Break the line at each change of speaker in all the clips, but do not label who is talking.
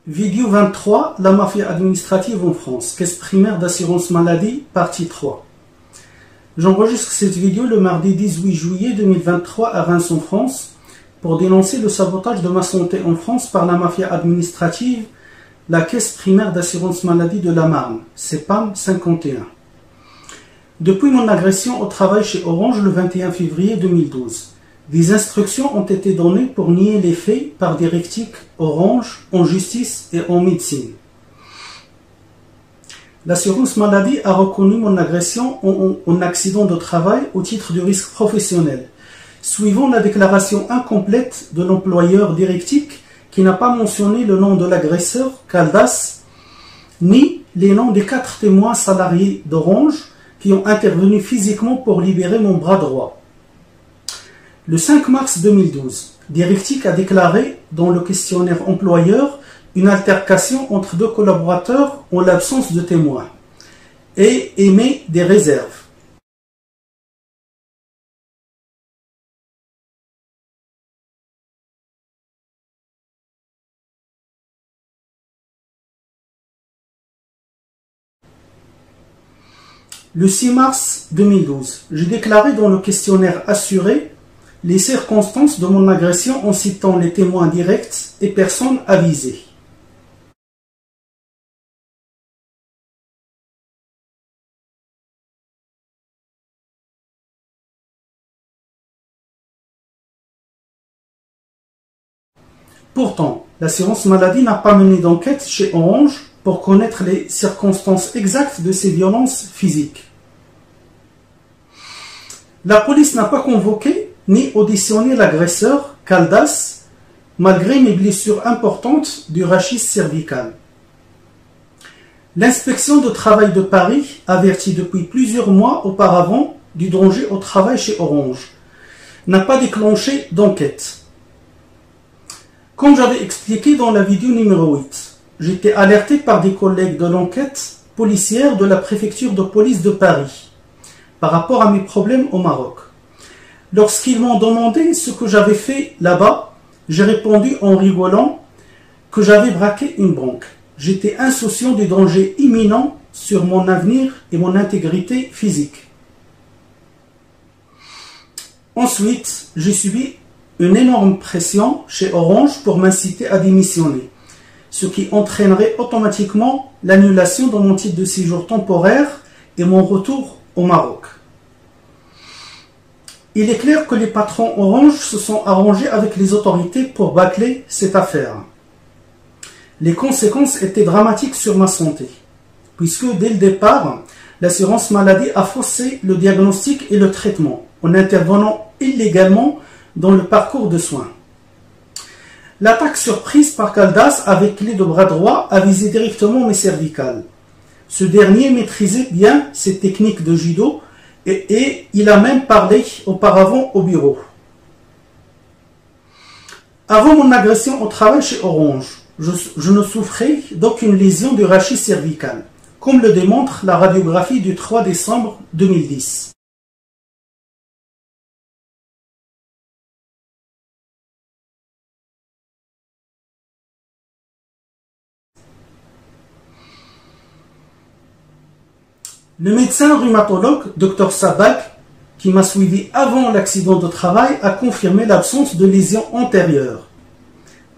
Vidéo 23, la mafia administrative en France, caisse primaire d'assurance maladie, partie 3. J'enregistre cette vidéo le mardi 18 juillet 2023 à Reims en France pour dénoncer le sabotage de ma santé en France par la mafia administrative, la caisse primaire d'assurance maladie de la Marne, CEPAM 51. Depuis mon agression au travail chez Orange le 21 février 2012, des instructions ont été données pour nier les faits par directive Orange en justice et en médecine. L'assurance maladie a reconnu mon agression en accident de travail au titre du risque professionnel, suivant la déclaration incomplète de l'employeur directique qui n'a pas mentionné le nom de l'agresseur, Caldas, ni les noms des 4 témoins salariés d'Orange qui ont intervenu physiquement pour libérer mon bras droit. Le 5 mars 2012, Directic a déclaré dans le questionnaire employeur une altercation entre 2 collaborateurs en l'absence de témoins et émet des réserves. Le 6 mars 2012, j'ai déclaré dans le questionnaire assuré les circonstances de mon agression en citant les témoins directs et personnes avisées. Pourtant, l'assurance maladie n'a pas mené d'enquête chez Orange pour connaître les circonstances exactes de ces violences physiques. La police n'a pas convoqué ni auditionné l'agresseur, Caldas, malgré mes blessures importantes du rachis cervical. L'inspection de travail de Paris avertit depuis plusieurs mois auparavant du danger au travail chez Orange, n'a pas déclenché d'enquête. Comme j'avais expliqué dans la vidéo numéro 8, j'étais alerté par des collègues de l'enquête policière de la préfecture de police de Paris par rapport à mes problèmes au Maroc. Lorsqu'ils m'ont demandé ce que j'avais fait là-bas, j'ai répondu en rigolant que j'avais braqué une banque. J'étais insouciant du danger imminent sur mon avenir et mon intégrité physique. Ensuite, j'ai subi une énorme pression chez Orange pour m'inciter à démissionner, ce qui entraînerait automatiquement l'annulation de mon titre de séjour temporaire et mon retour au Maroc. Il est clair que les patrons Orange se sont arrangés avec les autorités pour bâcler cette affaire. Les conséquences étaient dramatiques sur ma santé, puisque dès le départ, l'assurance maladie a faussé le diagnostic et le traitement, en intervenant illégalement dans le parcours de soins. L'attaque surprise par Caldas avec clé de bras droit a visé directement mes cervicales. Ce dernier maîtrisait bien ces techniques de judo et il a même parlé auparavant au bureau. Avant mon agression au travail chez Orange, je ne souffrais d'aucune lésion du rachis cervical, comme le démontre la radiographie du 3 décembre 2010. Le médecin rhumatologue, Dr Sabak, qui m'a suivi avant l'accident de travail, a confirmé l'absence de lésions antérieures.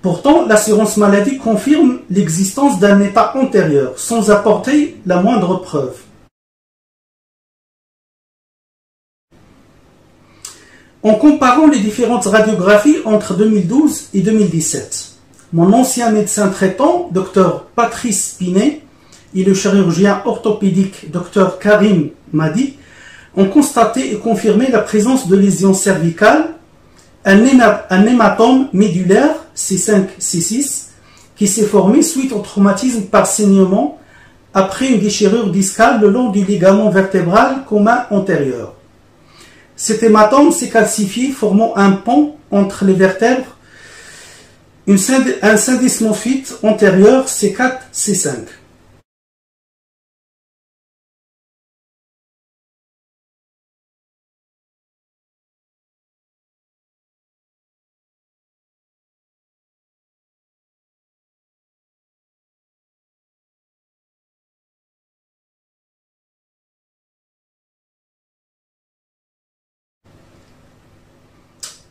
Pourtant, l'assurance maladie confirme l'existence d'un état antérieur, sans apporter la moindre preuve. En comparant les différentes radiographies entre 2012 et 2017, mon ancien médecin traitant, Dr Patrice Pinet, et le chirurgien orthopédique Dr Karim Madi ont constaté et confirmé la présence de lésions cervicales, un hématome médulaire C5-C6 qui s'est formé suite au traumatisme par saignement après une déchirure discale le long du ligament vertébral commun antérieur. Cet hématome s'est calcifié formant un pont entre les vertèbres, un syndesmophite antérieur C4-C5.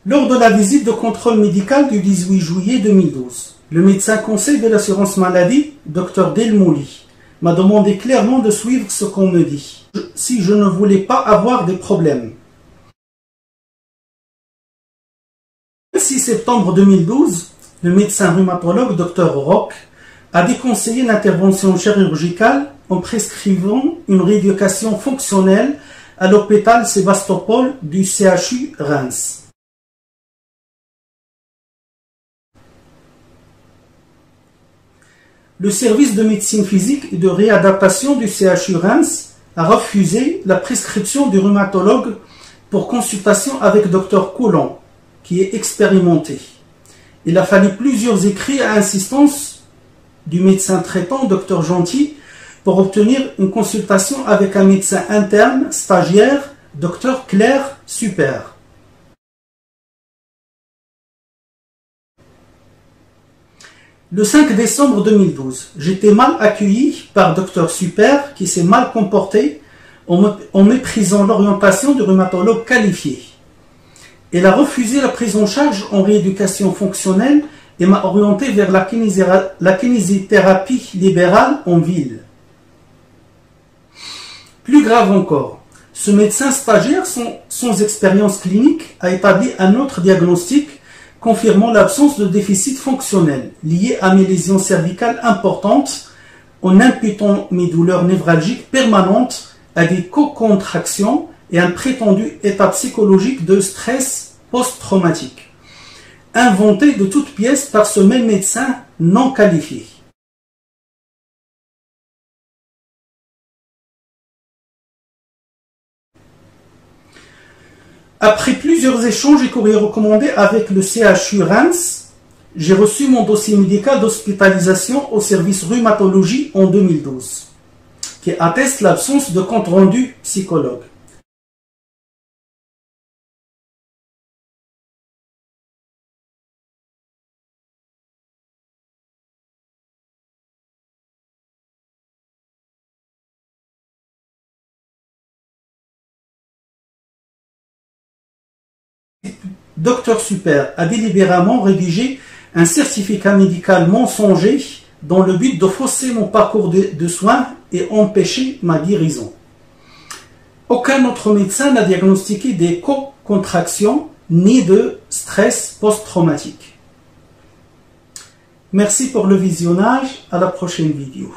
Lors de la visite de contrôle médical du 18 juillet 2012, le médecin conseil de l'assurance maladie, Dr Delmouli, m'a demandé clairement de suivre ce qu'on me dit, si je ne voulais pas avoir des problèmes. Le 6 septembre 2012, le médecin rhumatologue Dr Rock a déconseillé l'intervention chirurgicale en prescrivant une rééducation fonctionnelle à l'hôpital Sébastopol du CHU Reims. Le service de médecine physique et de réadaptation du CHU Reims a refusé la prescription du rhumatologue pour consultation avec Dr Coulon, qui est expérimenté. Il a fallu plusieurs écrits à insistance du médecin traitant, Dr Gentil, pour obtenir une consultation avec un médecin interne, stagiaire, Dr Claire Super. Le 5 décembre 2012, j'étais mal accueilli par Dr Super qui s'est mal comporté en méprisant l'orientation du rhumatologue qualifié. Elle a refusé la prise en charge en rééducation fonctionnelle et m'a orienté vers la kinésithérapie libérale en ville. Plus grave encore, ce médecin stagiaire sans expérience clinique a établi un autre diagnostic confirmant l'absence de déficit fonctionnel lié à mes lésions cervicales importantes en imputant mes douleurs névralgiques permanentes à des co-contractions et un prétendu état psychologique de stress post-traumatique, inventé de toutes pièces par ce même médecin non qualifié. Après plusieurs échanges et courriers recommandés avec le CHU Reims, j'ai reçu mon dossier médical d'hospitalisation au service rhumatologie en 2012, qui atteste l'absence de compte rendu psychologue. Dr Super a délibérément rédigé un certificat médical mensonger dans le but de fausser mon parcours de soins et empêcher ma guérison. Aucun autre médecin n'a diagnostiqué des co-contractions ni de stress post-traumatique. Merci pour le visionnage, à la prochaine vidéo.